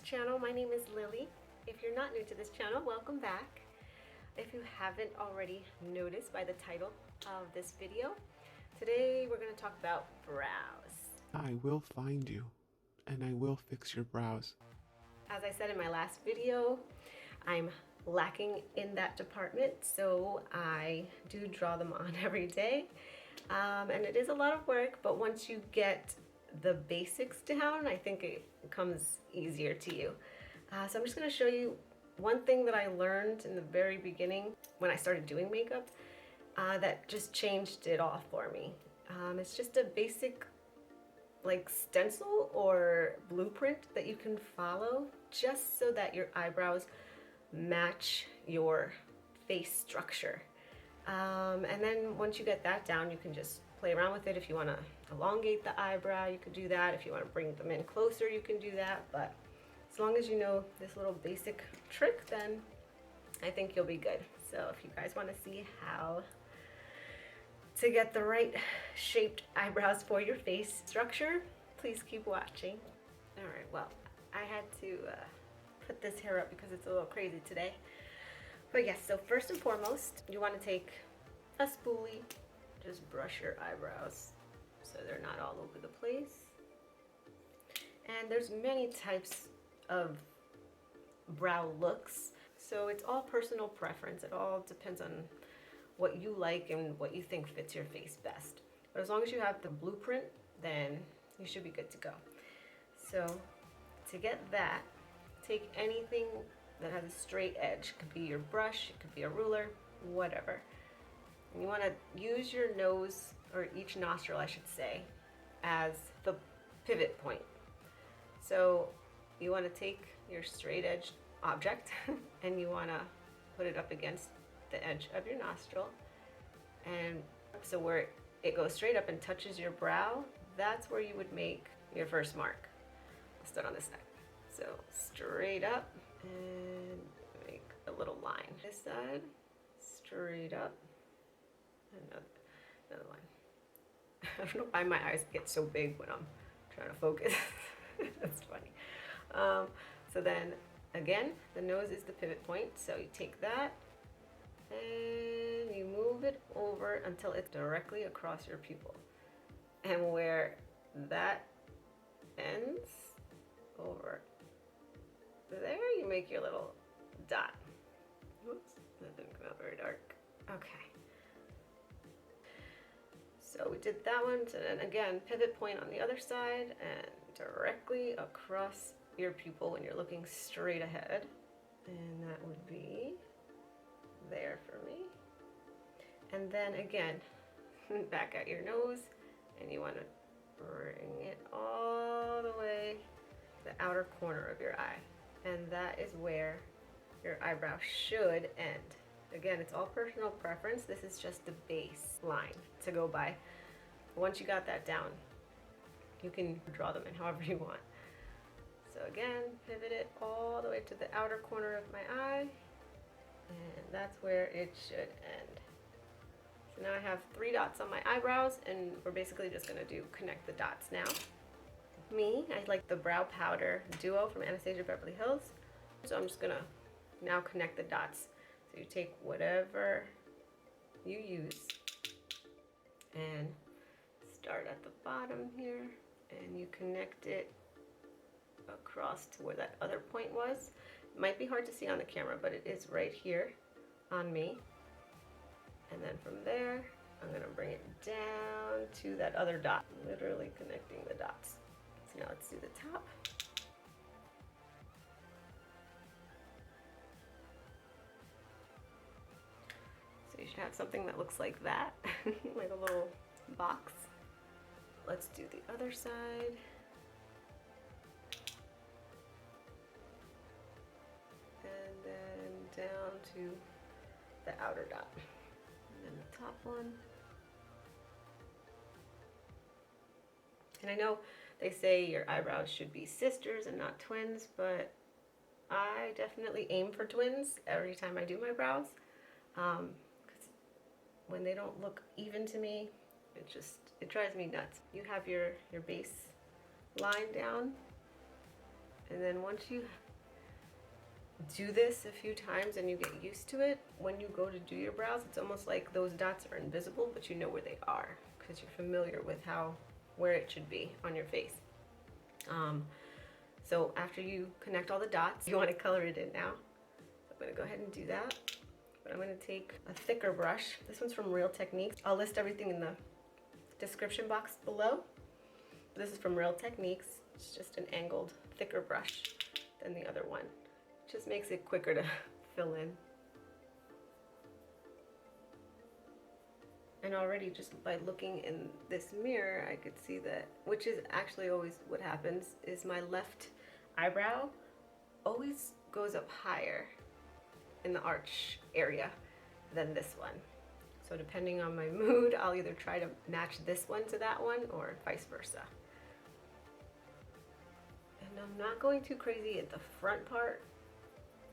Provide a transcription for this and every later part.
channel. My name is Lily. If you're not new to this channel, welcome back. If you haven't already noticed by the title of this video, today we're going to talk about brows. I will find you, and I will fix your brows. As I said in my last video, I'm lacking in that department, so I do draw them on every day. And it is a lot of work, but once you get the basics down, I think it comes easier to you. So I'm just going to show you one thing that I learned in the very beginning when I started doing makeup that just changed it all for me. It's just a basic like stencil or blueprint that you can follow just so that your eyebrows match your face structure. And then once you get that down, you can just play around with it. If you want to elongate the eyebrow, you can do that. If you want to bring them in closer, you can do that. But as long as you know this little basic trick, then I think you'll be good. So if you guys want to see how to get the right shaped eyebrows for your face structure, please keep watching. All right, well, I had to put this hair up because it's a little crazy today. But yes, so first and foremost, you want to take a spoolie, just brush your eyebrows so they're not all over the place. And there's many types of brow looks, so it's all personal preference. It all depends on what you like and what you think fits your face best. But as long as you have the blueprint, then you should be good to go. So to get that, take anything that has a straight edge. It could be your brush, it could be a ruler, whatever. And you want to use your nose, or each nostril I should say, as the pivot point. So you want to take your straight edge object and you want to put it up against the edge of your nostril, and so where it goes straight up and touches your brow, that's where you would make your first mark. I'll start on this side. So straight up and make a little line. This side, straight up, another line. I don't know why my eyes get so big when I'm trying to focus. That's funny. So then again, the nose is the pivot point, so you take that and you move it over until it's directly across your pupil. And where that ends, over there, you make your little dot. Whoops, that didn't come out very dark. Okay. So we did that one, so then again, pivot point on the other side and directly across your pupil when you're looking straight ahead. And that would be there for me. And then again, back at your nose, and you want to bring it all the way to the outer corner of your eye. And that is where your eyebrow should end. Again, it's all personal preference. This is just the baseline to go by. Once you got that down, you can draw them in however you want. So again, pivot it all the way to the outer corner of my eye, and that's where it should end. So now I have 3 dots on my eyebrows, and we're basically just gonna do connect the dots now. Me, I like the brow powder duo from Anastasia Beverly Hills. So I'm just gonna now connect the dots. So you take whatever you use and start at the bottom here, and you connect it across to where that other point was. It might be hard to see on the camera, but it is right here on me. And then from there, I'm gonna bring it down to that other dot, literally connecting the dots. So now let's do the top. So you should have something that looks like that, like a little box. Let's do the other side. And then down to the outer dot. And then the top one. And I know they say your eyebrows should be sisters and not twins, but I definitely aim for twins every time I do my brows. Because when they don't look even to me, it drives me nuts. You have your base line down, And then once you do this a few times and you get used to it, when you go to do your brows, it's almost like those dots are invisible, but you know where they are because you're familiar with where it should be on your face. So after you connect all the dots, you want to color it in now. So I'm going to go ahead and do that. But I'm going to take a thicker brush. This one's from Real Techniques. I'll list everything in the description box below. This is from Real Techniques. It's just an angled, thicker brush than the other one. It just makes it quicker to fill in. And already just by looking in this mirror, I could see that, which is actually always what happens, is my left eyebrow always goes up higher in the arch area than this one. So depending on my mood, I'll either try to match this one to that one or vice versa. And I'm not going too crazy at the front part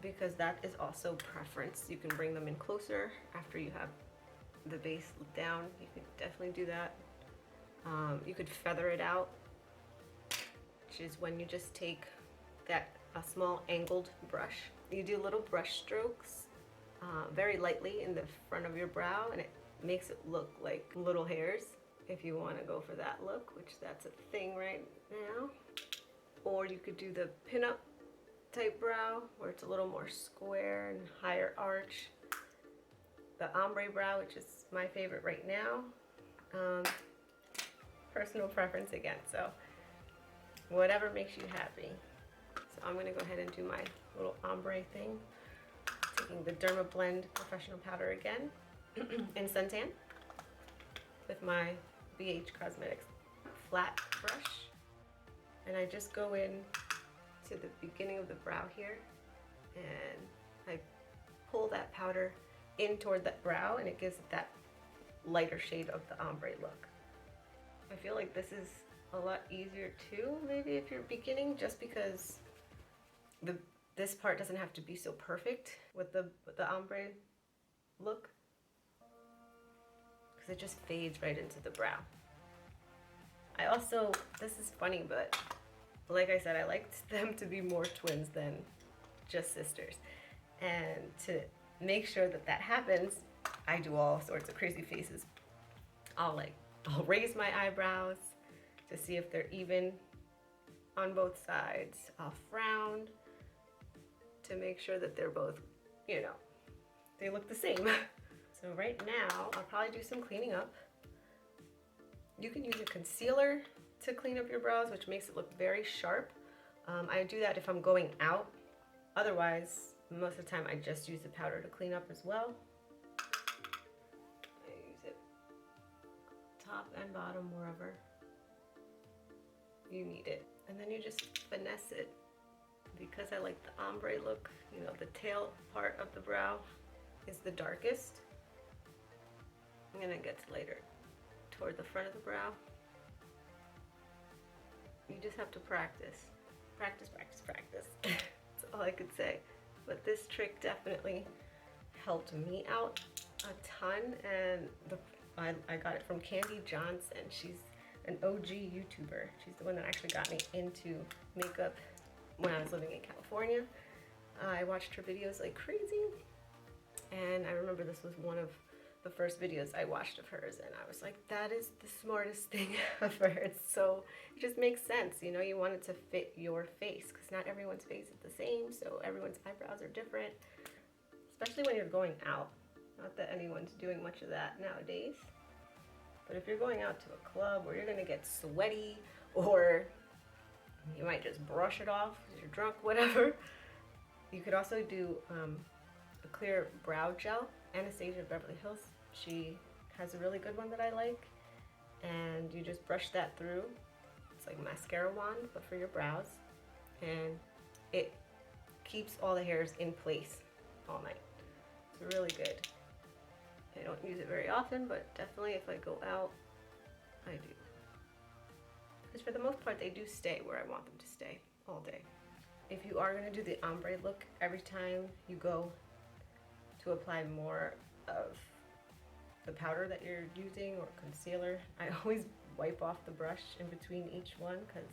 because that is also preference. You can bring them in closer after you have the base down. You could definitely do that. You could feather it out, which is when you just take a small angled brush. You do little brush strokes very lightly in the front of your brow, and it makes it look like little hairs if you want to go for that look, which that's a thing right now. Or you could do the pin-up type brow where it's a little more square and higher arch. The ombre brow, which is my favorite right now. Personal preference again, so whatever makes you happy. So I'm going to go ahead and do my little ombre thing. Taking the Derma Blend Professional Powder again in Suntan with my BH Cosmetics flat brush. And I just go in to the beginning of the brow here and I pull that powder in toward that brow, and it gives it that lighter shade of the ombre look. I feel like this is a lot easier too, maybe if you're beginning, just because this part doesn't have to be so perfect with the ombre look, because it just fades right into the brow. I also, this is funny, but like I said, I liked them to be more twins than just sisters. And to make sure that that happens, I do all sorts of crazy faces. I'll raise my eyebrows to see if they're even on both sides. I'll frown to make sure that they're both, you know, they look the same. So right now, I'll probably do some cleaning up. You can use a concealer to clean up your brows, which makes it look very sharp. I do that if I'm going out. Otherwise, most of the time I just use the powder to clean up as well. I use it top and bottom, wherever you need it. And then you just finesse it. Because I like the ombre look, you know, the tail part of the brow is the darkest. And then it gets lighter toward the front of the brow. You just have to practice. Practice, practice, practice. That's all I could say. But this trick definitely helped me out a ton, and I got it from Candy Johnson. She's an OG YouTuber. She's the one that actually got me into makeup when I was living in California. I watched her videos like crazy, and I remember this was one of the first videos I watched of hers, and I was like, that is the smartest thing ever. So it just makes sense, you know, you want it to fit your face, because not everyone's face is the same, so everyone's eyebrows are different, especially when you're going out. Not that anyone's doing much of that nowadays, but if you're going out to a club where you're gonna get sweaty, or you might just brush it off because you're drunk, whatever. You could also do a clear brow gel. Anastasia Beverly Hills, she has a really good one that I like, and you just brush that through. It's like mascara wand, but for your brows, and it keeps all the hairs in place all night. It's really good. I don't use it very often, but definitely if I go out, I do. Because for the most part, they do stay where I want them to stay all day. If you are going to do the ombre look, every time you go to apply more of the powder that you're using or concealer, I always wipe off the brush in between each one, because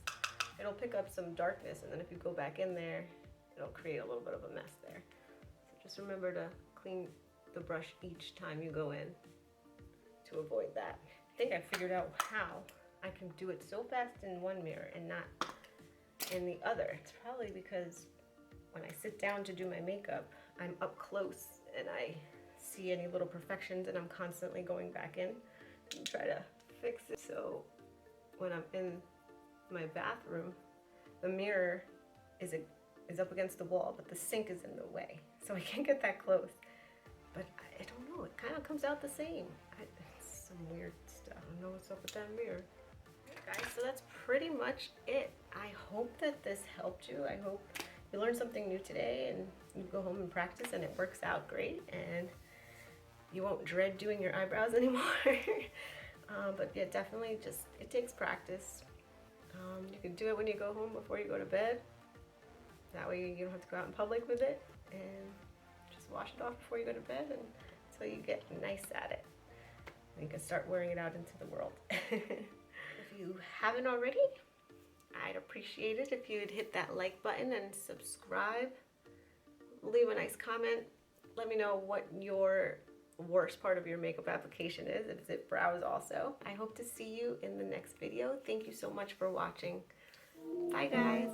it'll pick up some darkness, and then if you go back in there, it'll create a little bit of a mess there. So just remember to clean the brush each time you go in to avoid that. I think I figured out how I can do it so fast in one mirror and not in the other. It's probably because when I sit down to do my makeup, I'm up close and I see any little imperfections, and I'm constantly going back in and try to fix it. So when I'm in my bathroom, the mirror is up against the wall, but the sink is in the way, so I can't get that close. But I don't know, it kind of comes out the same. It's some weird stuff. I don't know what's up with that mirror. Alright guys, so that's pretty much it. I hope that this helped you. I hope you learned something new today and you go home and practice and it works out great and you won't dread doing your eyebrows anymore. But yeah, definitely just, it takes practice. You can do it when you go home before you go to bed. That way you don't have to go out in public with it, and just wash it off before you go to bed until you get nice at it. And you can start wearing it out into the world. If you haven't already, I'd appreciate it if you'd hit that like button and subscribe. Leave a nice comment. Let me know what your worst part of your makeup application is. Is it brows also? I hope to see you in the next video. Thank you so much for watching. Bye guys.